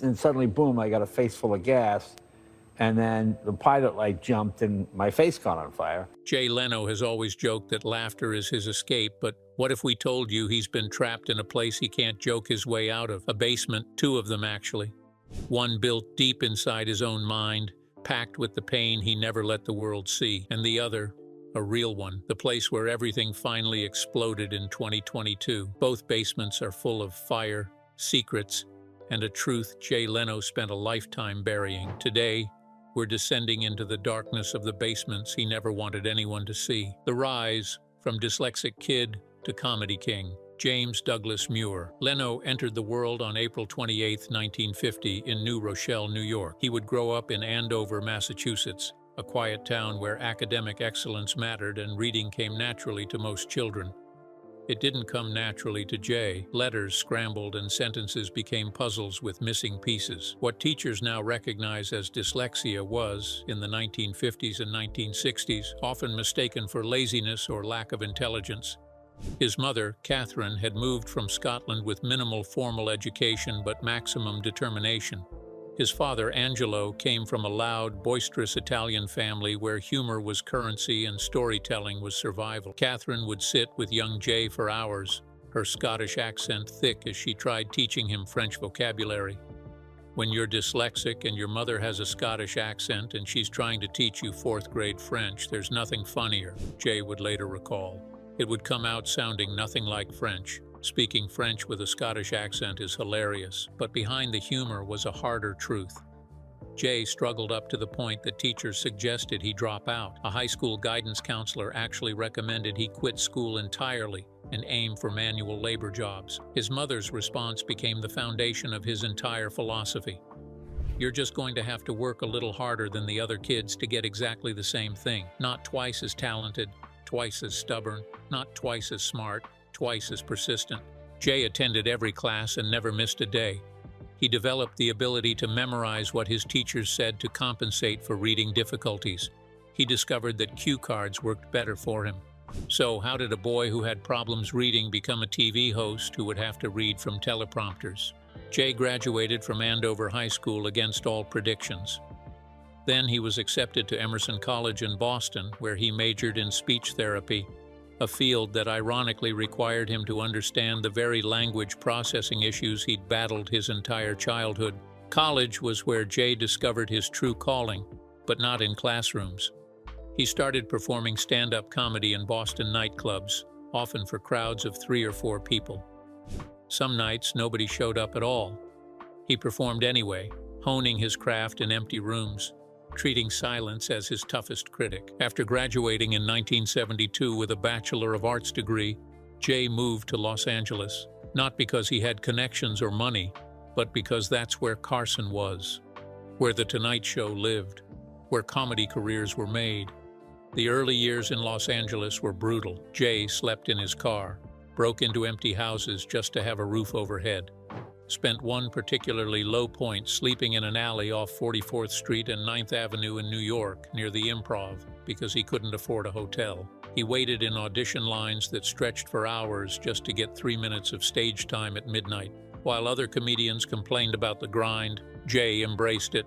and suddenly, boom, I got a face full of gas. And then the pilot light jumped and my face caught on fire. Jay Leno has always joked that laughter is his escape, but what if we told you he's been trapped in a place he can't joke his way out of? A basement, two of them actually. One built deep inside his own mind, packed with the pain he never let the world see, and the other, a real one, the place where everything finally exploded in 2022. Both basements are full of fire, secrets, and a truth Jay Leno spent a lifetime burying. Today, we're descending into the darkness of the basements he never wanted anyone to see. The rise from dyslexic kid to comedy king. James Douglas Muir. Leno entered the world on April 28, 1950, in New Rochelle, New York. He would grow up in Andover, Massachusetts, a quiet town where academic excellence mattered and reading came naturally to most children. It didn't come naturally to Jay. Letters scrambled and sentences became puzzles with missing pieces. What teachers now recognize as dyslexia was, in the 1950s and 1960s, often mistaken for laziness or lack of intelligence. His mother, Catherine, had moved from Scotland with minimal formal education but maximum determination. His father, Angelo, came from a loud, boisterous Italian family where humor was currency and storytelling was survival. Catherine would sit with young Jay for hours, her Scottish accent thick as she tried teaching him French vocabulary. When you're dyslexic and your mother has a Scottish accent and she's trying to teach you fourth-grade French, there's nothing funnier, Jay would later recall. It would come out sounding nothing like French. Speaking French with a Scottish accent is hilarious, but behind the humor was a harder truth. Jay struggled up to the point that teachers suggested he drop out. A high school guidance counselor actually recommended he quit school entirely and aim for manual labor jobs. His mother's response became the foundation of his entire philosophy. You're just going to have to work a little harder than the other kids to get exactly the same thing. Not twice as talented, twice as stubborn, not twice as smart, twice as persistent. Jay attended every class and never missed a day. He developed the ability to memorize what his teachers said to compensate for reading difficulties. He discovered that cue cards worked better for him. So how did a boy who had problems reading become a TV host who would have to read from teleprompters? Jay graduated from Andover High School against all predictions. Then he was accepted to Emerson College in Boston, where he majored in speech therapy, a field that ironically required him to understand the very language processing issues he'd battled his entire childhood. College was where Jay discovered his true calling, but not in classrooms. He started performing stand-up comedy in Boston nightclubs, often for crowds of 3 or 4 people. Some nights, nobody showed up at all. He performed anyway, honing his craft in empty rooms, treating silence as his toughest critic. After graduating in 1972 with a Bachelor of Arts degree, Jay moved to Los Angeles, not because he had connections or money, but because that's where Carson was, where The Tonight Show lived, where comedy careers were made. The early years in Los Angeles were brutal. Jay slept in his car, broke into empty houses just to have a roof overhead. Spent one particularly low point sleeping in an alley off 44th Street and 9th Avenue in New York near the Improv because he couldn't afford a hotel. He waited in audition lines that stretched for hours just to get 3 minutes of stage time at midnight. While other comedians complained about the grind, Jay embraced it.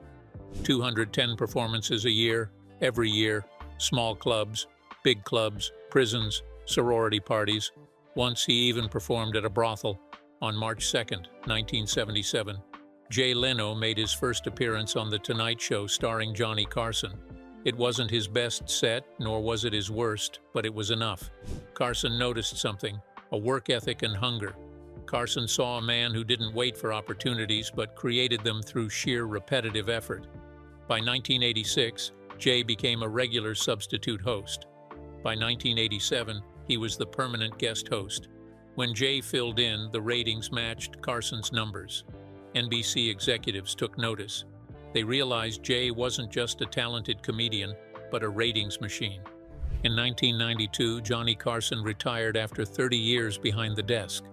210 performances a year, every year, small clubs, big clubs, prisons, sorority parties. Once he even performed at a brothel. On March 2, 1977, Jay Leno made his first appearance on The Tonight Show starring Johnny Carson. It wasn't his best set, nor was it his worst, but it was enough. Carson noticed something, a work ethic and hunger. Carson saw a man who didn't wait for opportunities but created them through sheer repetitive effort. By 1986, Jay became a regular substitute host. By 1987, he was the permanent guest host. When Jay filled in, the ratings matched Carson's numbers. NBC executives took notice. They realized Jay wasn't just a talented comedian, but a ratings machine. In 1992, Johnny Carson retired after 30 years behind the desk.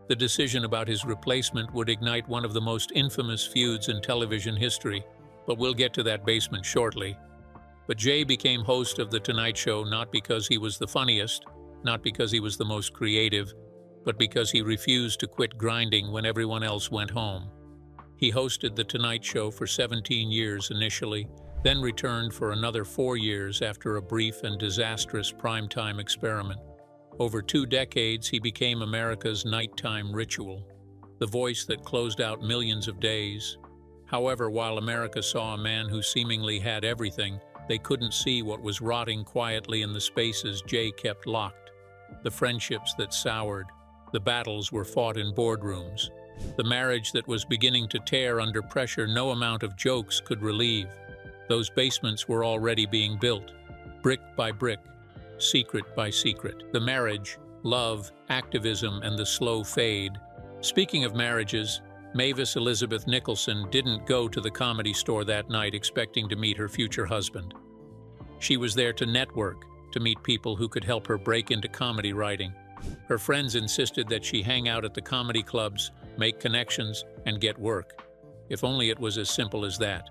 The decision about his replacement would ignite one of the most infamous feuds in television history, but we'll get to that basement shortly. But Jay became host of The Tonight Show not because he was the funniest, not because he was the most creative, but because he refused to quit grinding when everyone else went home. He hosted The Tonight Show for 17 years initially, then returned for another 4 years after a brief and disastrous primetime experiment. Over 2 decades, he became America's nighttime ritual, the voice that closed out millions of days. However, while America saw a man who seemingly had everything, they couldn't see what was rotting quietly in the spaces Jay kept locked. The friendships that soured, the battles were fought in boardrooms, the marriage that was beginning to tear under pressure no amount of jokes could relieve. Those basements were already being built, brick by brick, secret by secret. The marriage, love, activism, and the slow fade. Speaking of marriages, Mavis Elizabeth Nicholson didn't go to the Comedy Store that night expecting to meet her future husband. She was there to network, to meet people who could help her break into comedy writing. Her friends insisted that she hang out at the comedy clubs, make connections, and get work. If only it was as simple as that.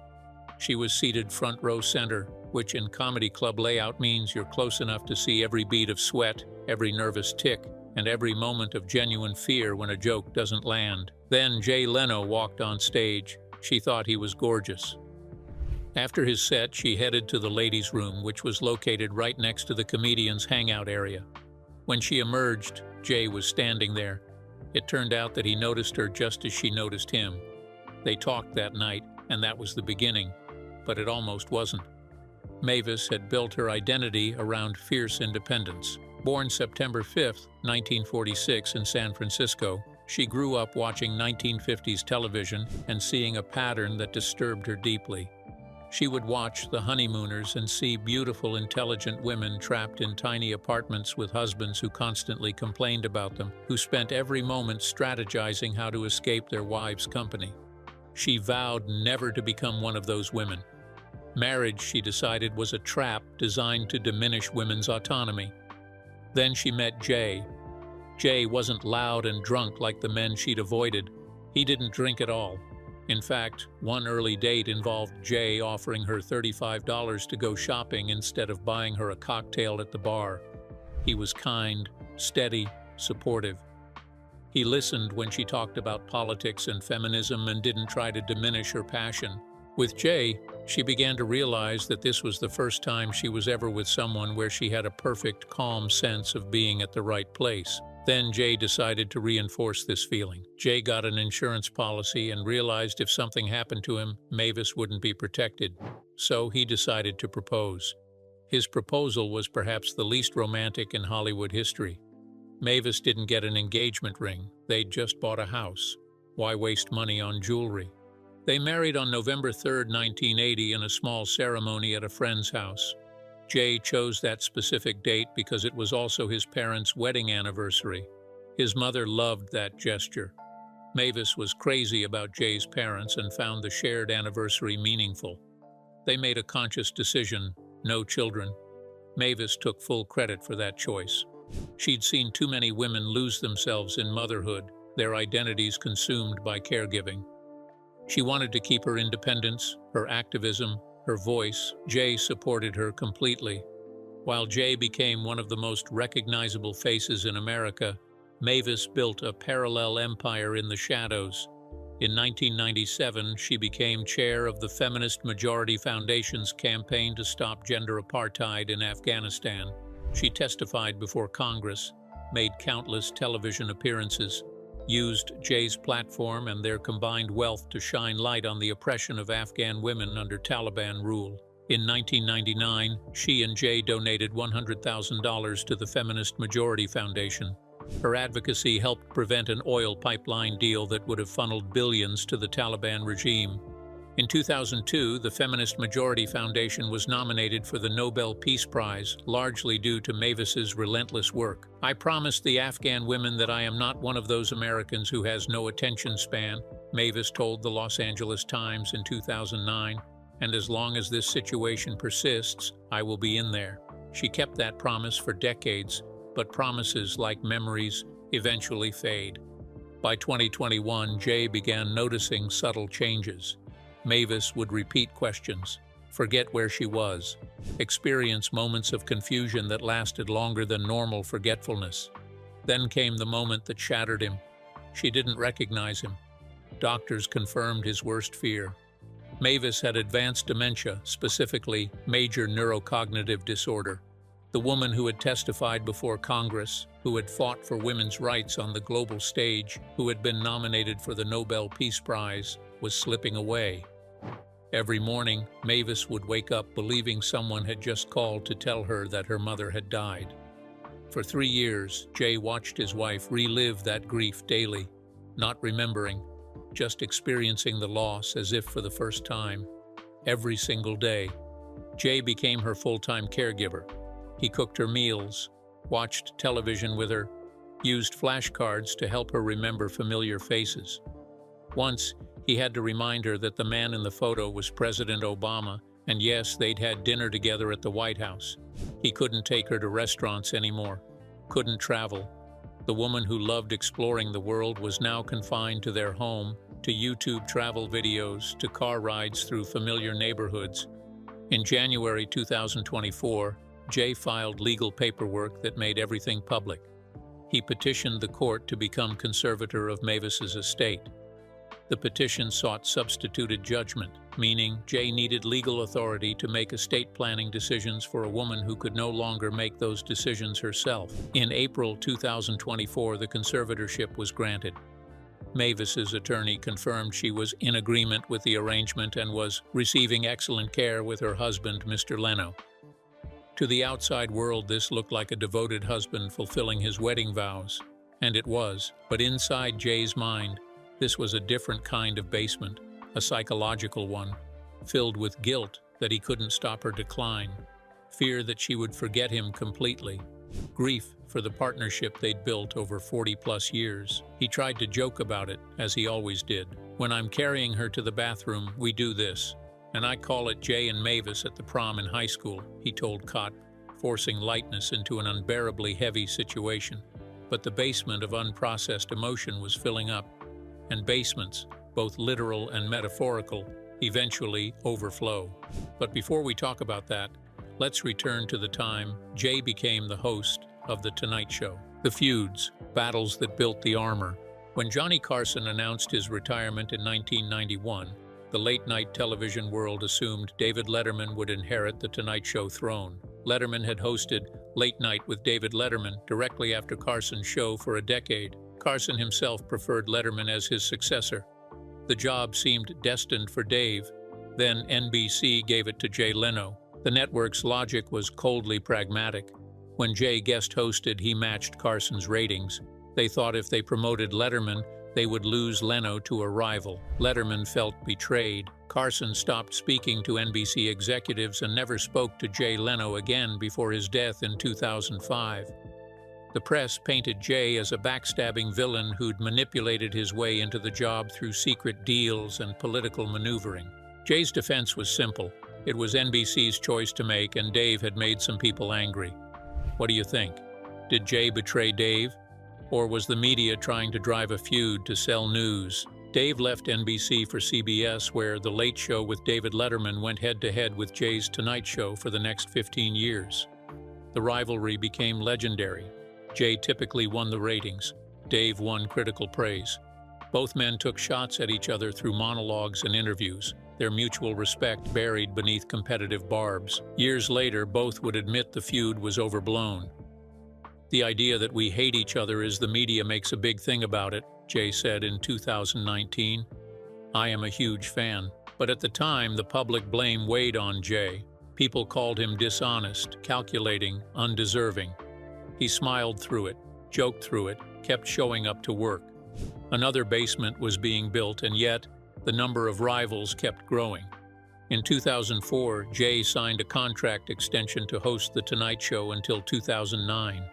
She was seated front row center, which in comedy club layout means you're close enough to see every bead of sweat, every nervous tick, and every moment of genuine fear when a joke doesn't land. Then Jay Leno walked on stage. She thought he was gorgeous. After his set, she headed to the ladies' room, which was located right next to the comedian's hangout area. When she emerged, Jay was standing there. It turned out that he noticed her just as she noticed him. They talked that night, and that was the beginning, but it almost wasn't. Mavis had built her identity around fierce independence. Born September 5, 1946 in San Francisco, she grew up watching 1950s television and seeing a pattern that disturbed her deeply. She would watch The Honeymooners and see beautiful, intelligent women trapped in tiny apartments with husbands who constantly complained about them, who spent every moment strategizing how to escape their wives' company. She vowed never to become one of those women. Marriage, she decided, was a trap designed to diminish women's autonomy. Then she met Jay. Jay wasn't loud and drunk like the men she'd avoided. He didn't drink at all. In fact, one early date involved Jay offering her $35 to go shopping instead of buying her a cocktail at the bar. He was kind, steady, supportive. He listened when she talked about politics and feminism and didn't try to diminish her passion. With Jay, she began to realize that this was the first time she was ever with someone where she had a perfect, calm sense of being at the right place. Then Jay decided to reinforce this feeling. Jay got an insurance policy and realized if something happened to him, Mavis wouldn't be protected. So he decided to propose. His proposal was perhaps the least romantic in Hollywood history. Mavis didn't get an engagement ring. They'd just bought a house. Why waste money on jewelry? They married on November 3, 1980 in a small ceremony at a friend's house. Jay chose that specific date because it was also his parents' wedding anniversary. His mother loved that gesture. Mavis was crazy about Jay's parents and found the shared anniversary meaningful. They made a conscious decision, no children. Mavis took full credit for that choice. She'd seen too many women lose themselves in motherhood, their identities consumed by caregiving. She wanted to keep her independence, her activism, her voice. Jay supported her completely. While Jay became one of the most recognizable faces in America, Mavis built a parallel empire in the shadows. In 1997, she became chair of the Feminist Majority Foundation's campaign to stop gender apartheid in Afghanistan. She testified before Congress, made countless television appearances, used Jay's platform and their combined wealth to shine light on the oppression of Afghan women under Taliban rule. In 1999, she and Jay donated $100,000 to the Feminist Majority Foundation. Her advocacy helped prevent an oil pipeline deal that would have funneled billions to the Taliban regime. In 2002, the Feminist Majority Foundation was nominated for the Nobel Peace Prize, largely due to Mavis's relentless work. "I promised the Afghan women that I am not one of those Americans who has no attention span," Mavis told the Los Angeles Times in 2009, "and as long as this situation persists, I will be in there." She kept that promise for decades, but promises, like memories, eventually fade. By 2021, Jay began noticing subtle changes. Mavis would repeat questions, forget where she was, experience moments of confusion that lasted longer than normal forgetfulness. Then came the moment that shattered him. She didn't recognize him. Doctors confirmed his worst fear. Mavis had advanced dementia, specifically major neurocognitive disorder. The woman who had testified before Congress, who had fought for women's rights on the global stage, who had been nominated for the Nobel Peace Prize, was slipping away. Every morning, Mavis would wake up believing someone had just called to tell her that her mother had died. For 3 years, Jay watched his wife relive that grief daily, not remembering, just experiencing the loss as if for the first time. Every single day, Jay became her full-time caregiver. He cooked her meals, watched television with her, used flashcards to help her remember familiar faces. Once, he had to remind her that the man in the photo was President Obama, and yes, they'd had dinner together at the White House. He couldn't take her to restaurants anymore, couldn't travel. The woman who loved exploring the world was now confined to their home, to YouTube travel videos, to car rides through familiar neighborhoods. In January 2024, Jay filed legal paperwork that made everything public. He petitioned the court to become conservator of Mavis's estate. The petition sought substituted judgment, meaning Jay needed legal authority to make estate planning decisions for a woman who could no longer make those decisions herself. In April 2024, the conservatorship was granted. Mavis's attorney confirmed she was in agreement with the arrangement and was receiving excellent care with her husband, Mr. Leno. To the outside world, this looked like a devoted husband fulfilling his wedding vows. And it was, but inside Jay's mind, this was a different kind of basement, a psychological one, filled with guilt that he couldn't stop her decline, fear that she would forget him completely, grief for the partnership they'd built over 40-plus years. He tried to joke about it, as he always did. "When I'm carrying her to the bathroom, we do this, and I call it Jay and Mavis at the prom in high school," he told Cott, forcing lightness into an unbearably heavy situation. But the basement of unprocessed emotion was filling up, and basements, both literal and metaphorical, eventually overflow. But before we talk about that, let's return to the time Jay became the host of The Tonight Show. The feuds, battles that built the armor. When Johnny Carson announced his retirement in 1991, the late-night television world assumed David Letterman would inherit The Tonight Show throne. Letterman had hosted Late Night with David Letterman directly after Carson's show for a decade. Carson himself preferred Letterman as his successor. The job seemed destined for Dave. Then NBC gave it to Jay Leno. The network's logic was coldly pragmatic. When Jay guest hosted, he matched Carson's ratings. They thought if they promoted Letterman, they would lose Leno to a rival. Letterman felt betrayed. Carson stopped speaking to NBC executives and never spoke to Jay Leno again before his death in 2005. The press painted Jay as a backstabbing villain who'd manipulated his way into the job through secret deals and political maneuvering. Jay's defense was simple. It was NBC's choice to make, and Dave had made some people angry. What do you think? Did Jay betray Dave? Or was the media trying to drive a feud to sell news? Dave left NBC for CBS, where The Late Show with David Letterman went head-to-head with Jay's Tonight Show for the next 15 years. The rivalry became legendary. Jay typically won the ratings. Dave won critical praise. Both men took shots at each other through monologues and interviews, their mutual respect buried beneath competitive barbs. Years later, both would admit the feud was overblown. "The idea that we hate each other is the media makes a big thing about it," Jay said in 2019. "I am a huge fan." But at the time, the public blame weighed on Jay. People called him dishonest, calculating, undeserving. He smiled through it, joked through it, kept showing up to work. Another basement was being built, and yet the number of rivals kept growing. In 2004, Jay signed a contract extension to host The Tonight Show until 2009.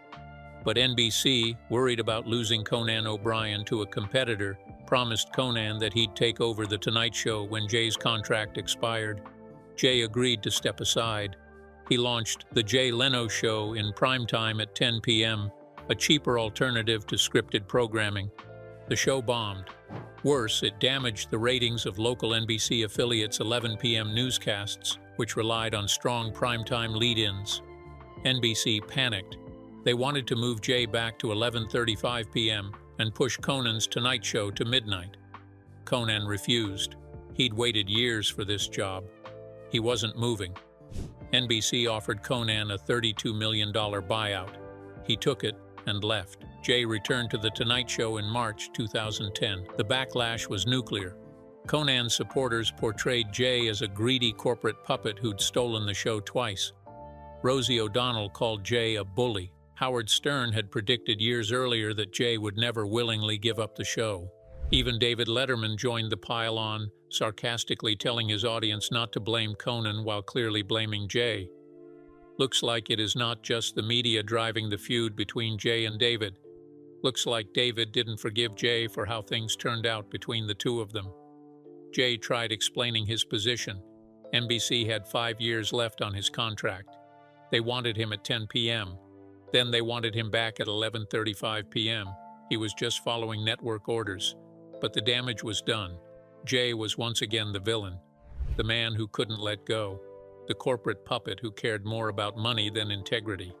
But NBC, worried about losing Conan O'Brien to a competitor, promised Conan that he'd take over The Tonight Show when Jay's contract expired. Jay agreed to step aside. He launched The Jay Leno Show in primetime at 10 p.m., a cheaper alternative to scripted programming. The show bombed. Worse, it damaged the ratings of local NBC affiliates' 11 p.m. newscasts, which relied on strong primetime lead-ins. NBC panicked. They wanted to move Jay back to 11:35 p.m. and push Conan's Tonight Show to midnight. Conan refused. He'd waited years for this job. He wasn't moving. NBC offered Conan a $32 million buyout. He took it and left. Jay returned to The Tonight Show in March 2010. The backlash was nuclear. Conan's supporters portrayed Jay as a greedy corporate puppet who'd stolen the show twice. Rosie O'Donnell called Jay a bully. Howard Stern had predicted years earlier that Jay would never willingly give up the show. Even David Letterman joined the pile-on, sarcastically telling his audience not to blame Conan while clearly blaming Jay. Looks like it is not just the media driving the feud between Jay and David. Looks like David didn't forgive Jay for how things turned out between the two of them. Jay tried explaining his position. NBC had 5 years left on his contract. They wanted him at 10 p.m. Then they wanted him back at 11:35 p.m. He was just following network orders. But the damage was done. Jay was once again the villain, the man who couldn't let go, the corporate puppet who cared more about money than integrity.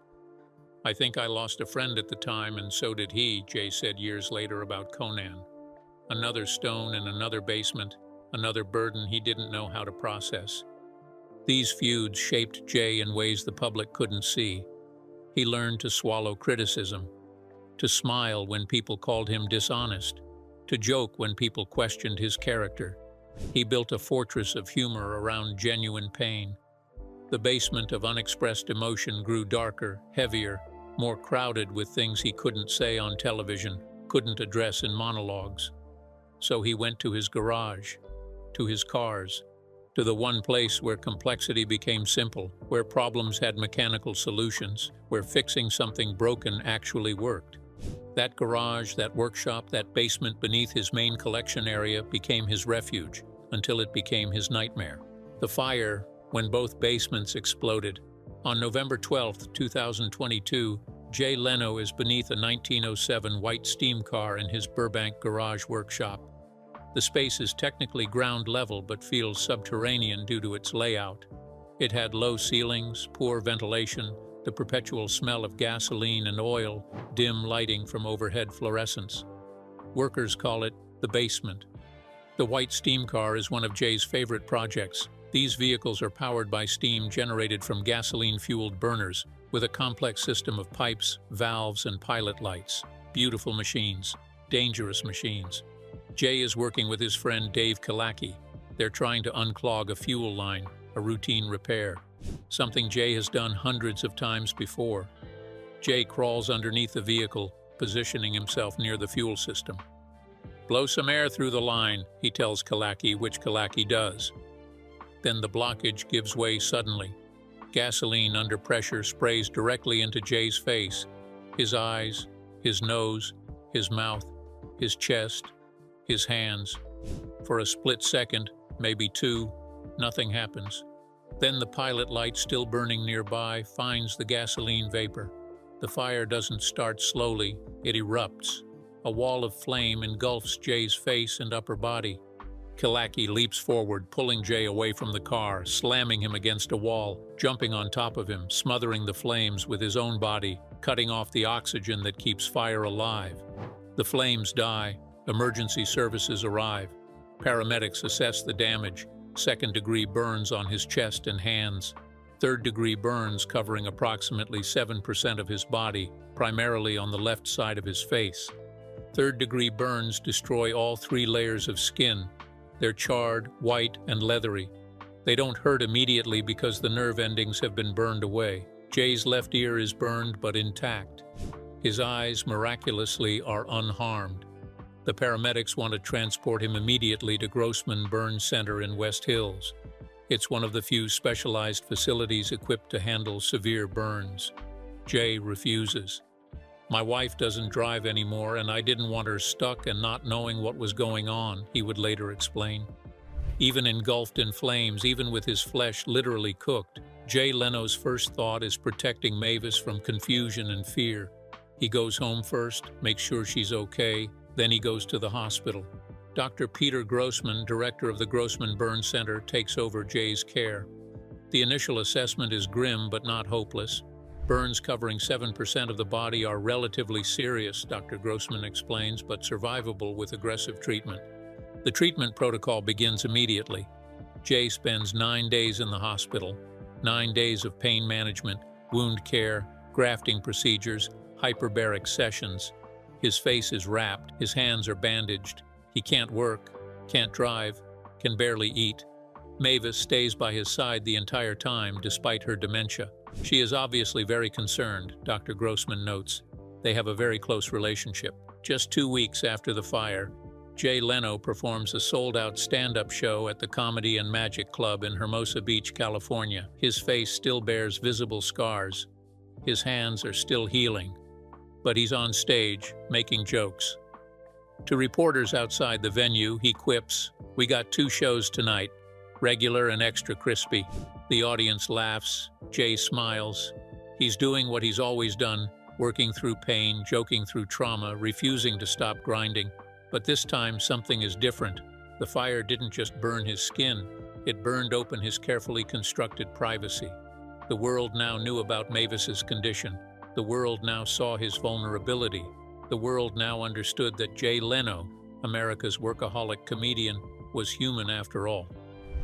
I think I lost a friend at the time, and so did he, Jay said years later about Conan. Another stone in another basement, another burden he didn't know how to process. These feuds shaped Jay in ways the public couldn't see. He learned to swallow criticism, to smile when people called him dishonest, to joke when people questioned his character. He built a fortress of humor around genuine pain. The basement of unexpressed emotion grew darker, heavier, more crowded with things he couldn't say on television, couldn't address in monologues. So he went to his garage, to his cars, to the one place where complexity became simple, where problems had mechanical solutions, where fixing something broken actually worked. That garage, that workshop, that basement beneath his main collection area became his refuge, until it became his nightmare. The fire, when both basements exploded. On November 12, 2022, Jay Leno is beneath a 1907 white steam car in his Burbank garage workshop. The space is technically ground level but feels subterranean due to its layout. It had low ceilings, poor ventilation, the perpetual smell of gasoline and oil, dim lighting from overhead fluorescents. Workers call it the basement. The white steam car is one of Jay's favorite projects. These vehicles are powered by steam generated from gasoline-fueled burners, with a complex system of pipes, valves, and pilot lights. Beautiful machines, dangerous machines. Jay is working with his friend Dave Kalaki. They're trying to unclog a fuel line, a routine repair. Something Jay has done hundreds of times before. Jay crawls underneath the vehicle, positioning himself near the fuel system. "Blow some air through the line," he tells Kalaki, which Kalaki does. Then the blockage gives way suddenly. Gasoline under pressure sprays directly into Jay's face, his eyes, his nose, his mouth, his chest, his hands. For a split second, maybe two, nothing happens. Then the pilot light, still burning nearby, finds the gasoline vapor. The fire doesn't start slowly, it erupts. A wall of flame engulfs Jay's face and upper body. Kalaki leaps forward, pulling Jay away from the car, slamming him against a wall, jumping on top of him, smothering the flames with his own body, cutting off the oxygen that keeps fire alive. The flames die. Emergency services arrive. Paramedics assess the damage. Second-degree burns on his chest and hands. Third-degree burns covering approximately 7% of his body, primarily on the left side of his face. Third-degree burns destroy all 3 layers of skin. They're charred, white, and leathery. They don't hurt immediately because the nerve endings have been burned away. Jay's left ear is burned but intact. His eyes, miraculously, are unharmed. The paramedics want to transport him immediately to Grossman Burn Center in West Hills. It's one of the few specialized facilities equipped to handle severe burns. Jay refuses. "My wife doesn't drive anymore, and I didn't want her stuck and not knowing what was going on," he would later explain. Even engulfed in flames, even with his flesh literally cooked, Jay Leno's first thought is protecting Mavis from confusion and fear. He goes home first, makes sure she's okay, then he goes to the hospital. Dr. Peter Grossman, director of the Grossman Burn Center, takes over Jay's care. The initial assessment is grim but not hopeless. Burns covering 7% of the body are relatively serious, Dr. Grossman explains, but survivable with aggressive treatment. The treatment protocol begins immediately. Jay spends 9 days in the hospital, 9 days of pain management, wound care, grafting procedures, hyperbaric sessions. His face is wrapped, his hands are bandaged. He can't work, can't drive, can barely eat. Mavis stays by his side the entire time despite her dementia. She is obviously very concerned, Dr. Grossman notes. They have a very close relationship. Just 2 weeks after the fire, Jay Leno performs a sold-out stand-up show at the Comedy and Magic Club in Hermosa Beach, California. His face still bears visible scars. His hands are still healing. But he's on stage, making jokes. To reporters outside the venue, he quips, "We got 2 shows tonight, regular and extra crispy." The audience laughs. Jay smiles. He's doing what he's always done, working through pain, joking through trauma, refusing to stop grinding. But this time, something is different. The fire didn't just burn his skin, it burned open his carefully constructed privacy. The world now knew about Mavis's condition. The world now saw his vulnerability. The world now understood that Jay Leno, America's workaholic comedian, was human after all.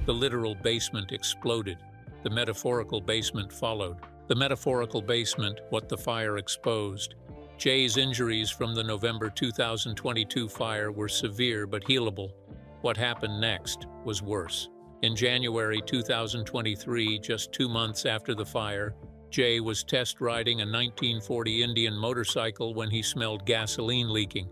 The literal basement exploded. The metaphorical basement followed. The metaphorical basement, what the fire exposed. Jay's injuries from the November 2022 fire were severe but healable. What happened next was worse. In January 2023, just 2 months after the fire, Jay was test riding a 1940 Indian motorcycle when he smelled gasoline leaking.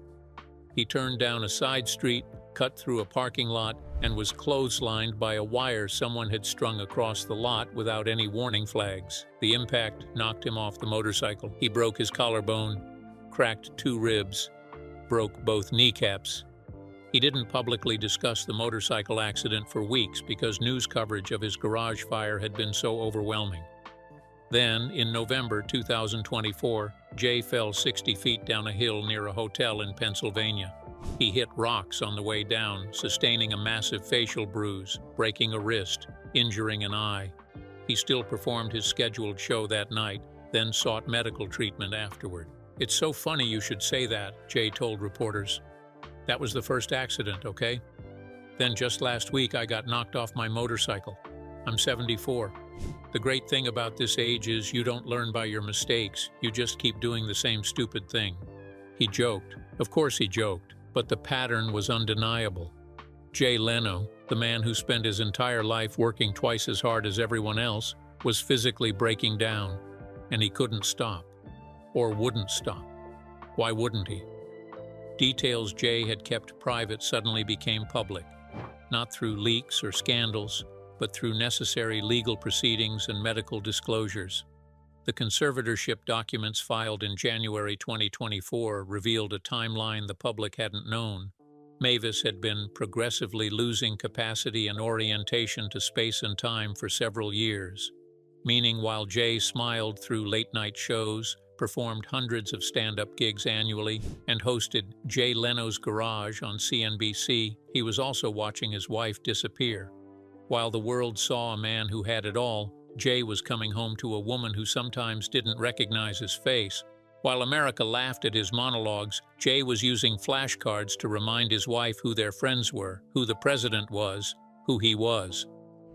He turned down a side street, cut through a parking lot, and was clotheslined by a wire someone had strung across the lot without any warning flags. The impact knocked him off the motorcycle. He broke his collarbone, cracked 2 ribs, broke both kneecaps. He didn't publicly discuss the motorcycle accident for weeks because news coverage of his garage fire had been so overwhelming. Then, in November 2024, Jay fell 60 feet down a hill near a hotel in Pennsylvania. He hit rocks on the way down, sustaining a massive facial bruise, breaking a wrist, injuring an eye. He still performed his scheduled show that night, then sought medical treatment afterward. "It's so funny you should say that," Jay told reporters. "That was the first accident, okay? Then just last week I got knocked off my motorcycle. I'm 74. The great thing about this age is you don't learn by your mistakes, you just keep doing the same stupid thing." He joked. Of course he joked, but the pattern was undeniable. Jay Leno, the man who spent his entire life working twice as hard as everyone else, was physically breaking down, and he couldn't stop. Or wouldn't stop. Why wouldn't he? Details Jay had kept private suddenly became public, not through leaks or scandals, but through necessary legal proceedings and medical disclosures. The conservatorship documents filed in January 2024 revealed a timeline the public hadn't known. Mavis had been progressively losing capacity and orientation to space and time for several years, meaning while Jay smiled through late-night shows, performed hundreds of stand-up gigs annually, and hosted Jay Leno's Garage on CNBC, he was also watching his wife disappear. While the world saw a man who had it all, Jay was coming home to a woman who sometimes didn't recognize his face. While America laughed at his monologues, Jay was using flashcards to remind his wife who their friends were, who the president was, who he was.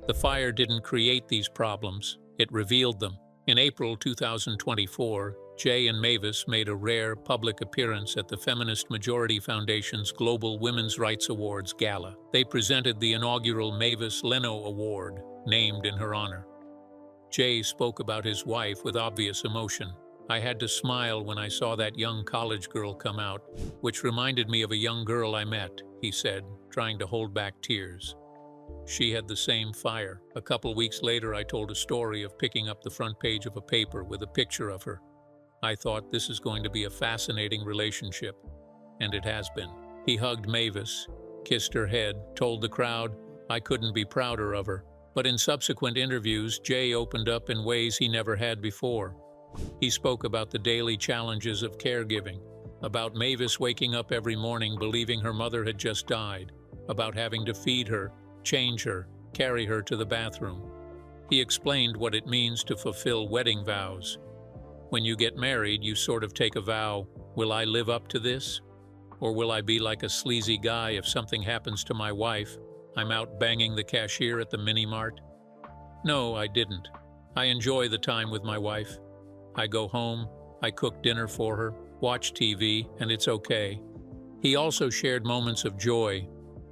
The fire didn't create these problems, it revealed them. In April 2024, Jay and Mavis made a rare public appearance at the Feminist Majority Foundation's Global Women's Rights Awards Gala. They presented the inaugural Mavis Leno Award, named in her honor. Jay spoke about his wife with obvious emotion. "I had to smile when I saw that young college girl come out, which reminded me of a young girl I met," he said, trying to hold back tears. She had the same fire. A couple weeks later, I told a story of picking up the front page of a paper with a picture of her. I thought this is going to be a fascinating relationship, and it has been. He hugged Mavis, kissed her head, told the crowd, I couldn't be prouder of her. But in subsequent interviews, Jay opened up in ways he never had before. He spoke about the daily challenges of caregiving, about Mavis waking up every morning believing her mother had just died, about having to feed her, change her, carry her to the bathroom. He explained what it means to fulfill wedding vows. When you get married, you sort of take a vow, will I live up to this? Or will I be like a sleazy guy if something happens to my wife? I'm out banging the cashier at the mini-mart? No, I didn't. I enjoy the time with my wife. I go home, I cook dinner for her, watch TV, and it's okay. He also shared moments of joy.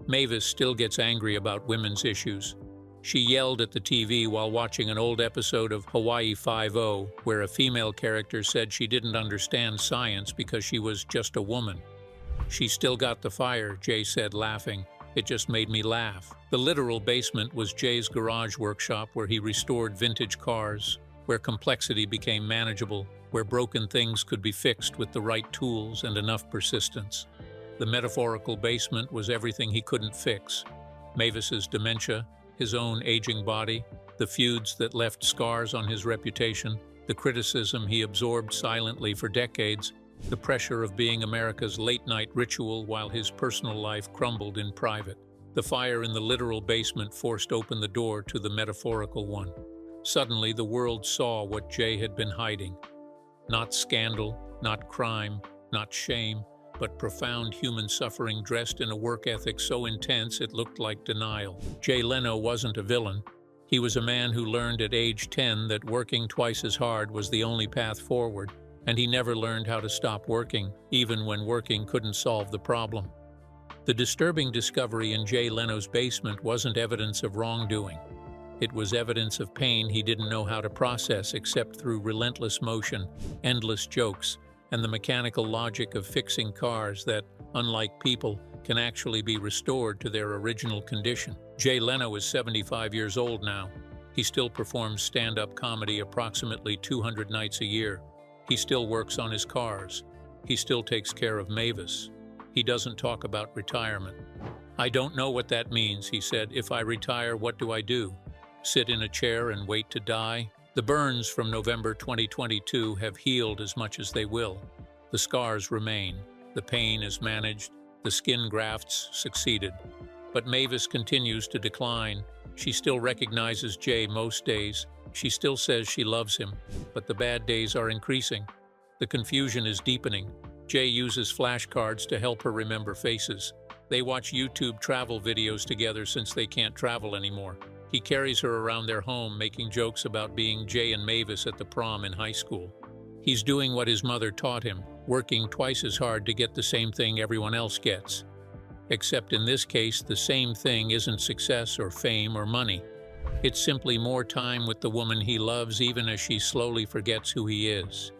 Mavis still gets angry about women's issues. She yelled at the TV while watching an old episode of Hawaii Five-0, where a female character said she didn't understand science because she was just a woman. She still got the fire, Jay said, laughing. It just made me laugh. The literal basement was Jay's garage workshop where he restored vintage cars, where complexity became manageable, where broken things could be fixed with the right tools and enough persistence. The metaphorical basement was everything he couldn't fix. Mavis's dementia, his own aging body, the feuds that left scars on his reputation, the criticism he absorbed silently for decades, the pressure of being America's late-night ritual while his personal life crumbled in private. The fire in the literal basement forced open the door to the metaphorical one. Suddenly, the world saw what Jay had been hiding. Not scandal, not crime, not shame, but profound human suffering dressed in a work ethic so intense it looked like denial. Jay Leno wasn't a villain. He was a man who learned at age 10 that working twice as hard was the only path forward, and he never learned how to stop working, even when working couldn't solve the problem. The disturbing discovery in Jay Leno's basement wasn't evidence of wrongdoing. It was evidence of pain he didn't know how to process except through relentless motion, endless jokes, and the mechanical logic of fixing cars that, unlike people, can actually be restored to their original condition. Jay Leno is 75 years old now. He still performs stand-up comedy approximately 200 nights a year. He still works on his cars. He still takes care of Mavis. He doesn't talk about retirement. "I don't know what that means," he said. "If I retire, what do I do? Sit in a chair and wait to die?" The burns from November 2022 have healed as much as they will. The scars remain. The pain is managed. The skin grafts succeeded. But Mavis continues to decline. She still recognizes Jay most days. She still says she loves him. But the bad days are increasing. The confusion is deepening. Jay uses flashcards to help her remember faces. They watch YouTube travel videos together since they can't travel anymore. He carries her around their home, making jokes about being Jay and Mavis at the prom in high school. He's doing what his mother taught him, working twice as hard to get the same thing everyone else gets. Except in this case, the same thing isn't success or fame or money. It's simply more time with the woman he loves, even as she slowly forgets who he is.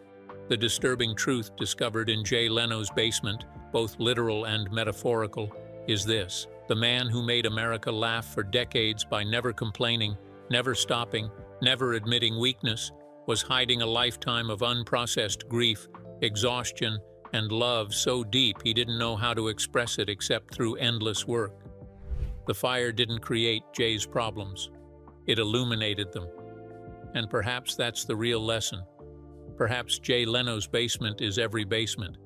The disturbing truth discovered in Jay Leno's basement, both literal and metaphorical, is this. The man who made America laugh for decades by never complaining, never stopping, never admitting weakness, was hiding a lifetime of unprocessed grief, exhaustion, and love so deep he didn't know how to express it except through endless work. The fire didn't create Jay's problems. It illuminated them. And perhaps that's the real lesson. Perhaps Jay Leno's basement is every basement,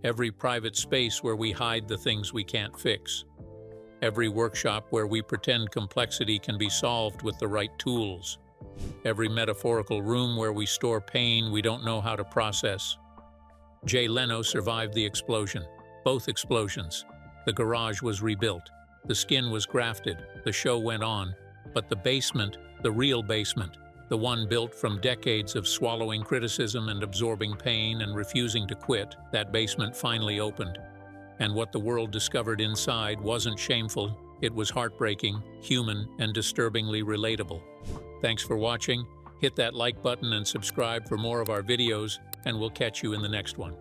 every private space where we hide the things we can't fix. Every workshop where we pretend complexity can be solved with the right tools. Every metaphorical room where we store pain we don't know how to process. Jay Leno survived the explosion, both explosions. The garage was rebuilt. The skin was grafted. The show went on. But the basement, the real basement, the one built from decades of swallowing criticism and absorbing pain and refusing to quit, that basement finally opened. And what the world discovered inside wasn't shameful, it was heartbreaking, human, and disturbingly relatable. Thanks for watching. Hit that like button and subscribe for more of our videos, and we'll catch you in the next one.